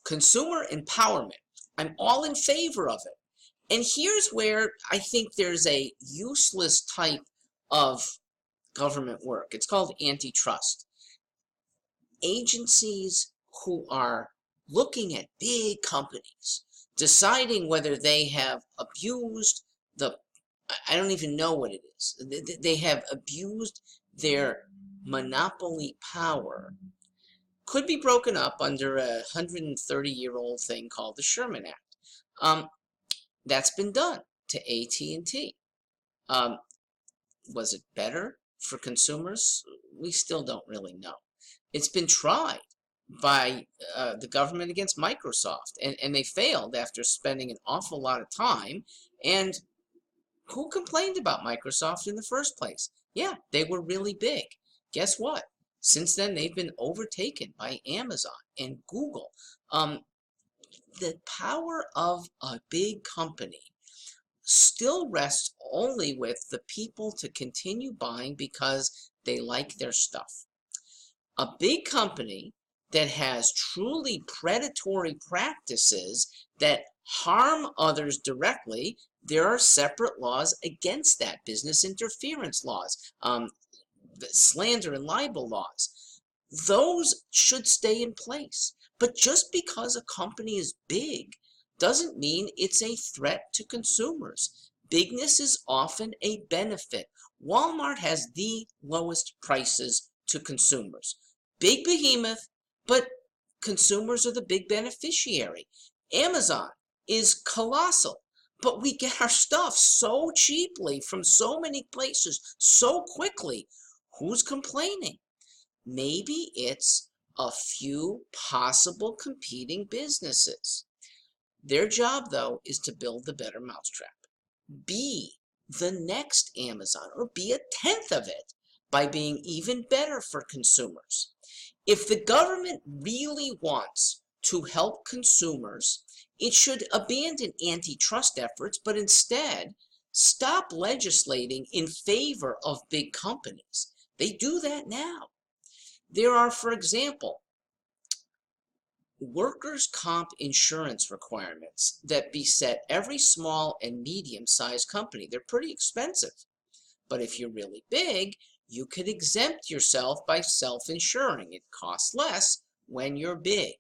Consumer empowerment. I'm all in favor of it. And here's where I think there's a useless type of government work. It's called antitrust. Agencies who are looking at big companies, deciding whether they have abused I don't even know what it is. They have abused their monopoly power, could be broken up under a 130-year-old thing called the Sherman Act. That's been done to AT&T. Was it better for consumers? We still don't really know. It's been tried by the government against Microsoft, and they failed after spending an awful lot of time. And who complained about Microsoft in the first place? Yeah, they were really big. Guess what? Since then, they've been overtaken by Amazon and Google. The power of a big company still rests only with the people to continue buying because they like their stuff. A big company that has truly predatory practices that harm others directly, there are separate laws against that, business interference laws, slander and libel laws. Those should stay in place. But just because a company is big doesn't mean it's a threat to consumers. Bigness is often a benefit. Walmart has the lowest prices to consumers. Big behemoth, but consumers are the big beneficiary. Amazon is colossal, but we get our stuff so cheaply from so many places so quickly. Who's complaining? Maybe it's a few possible competing businesses. Their job, though, is to build the better mousetrap. Be the next Amazon, or be a tenth of it, by being even better for consumers. If the government really wants to help consumers, it should abandon antitrust efforts, but instead stop legislating in favor of big companies. They do that now. There are, for example, workers' comp insurance requirements that beset every small and medium-sized company. They're pretty expensive. But if you're really big, you could exempt yourself by self-insuring. It costs less when you're big.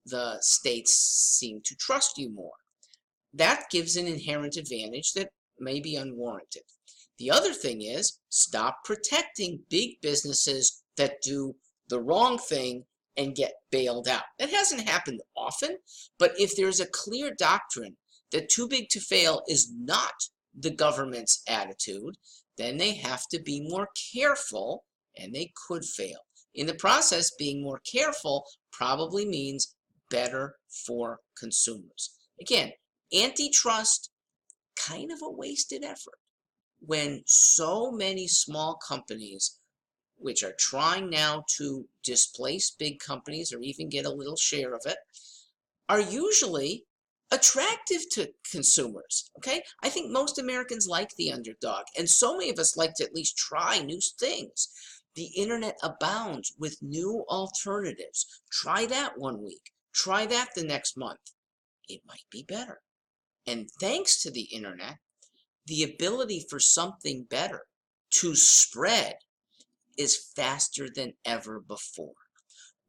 The states seem to trust you more. That gives an inherent advantage that may be unwarranted. The other thing is, stop protecting big businesses that do the wrong thing and get bailed out. That hasn't happened often, but if there's a clear doctrine that too big to fail is not the government's attitude, then they have to be more careful, and they could fail. In the process, being more careful probably means better for consumers. Again, antitrust, kind of a wasted effort when so many small companies, which are trying now to displace big companies or even get a little share of it, are usually attractive to consumers. Okay, I think most Americans like the underdog, and so many of us like to at least try new things. The internet abounds with new alternatives. Try that one week, try that the next month. It might be better. And thanks to the internet, the ability for something better to spread is faster than ever before.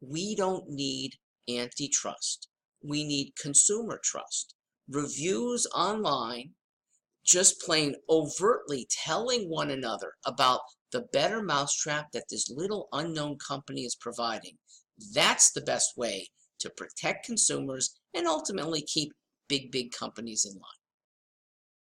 We don't need antitrust. We need consumer trust. Reviews online, just plain overtly telling one another about the better mousetrap that this little unknown company is providing. That's the best way to protect consumers and ultimately keep big companies in line.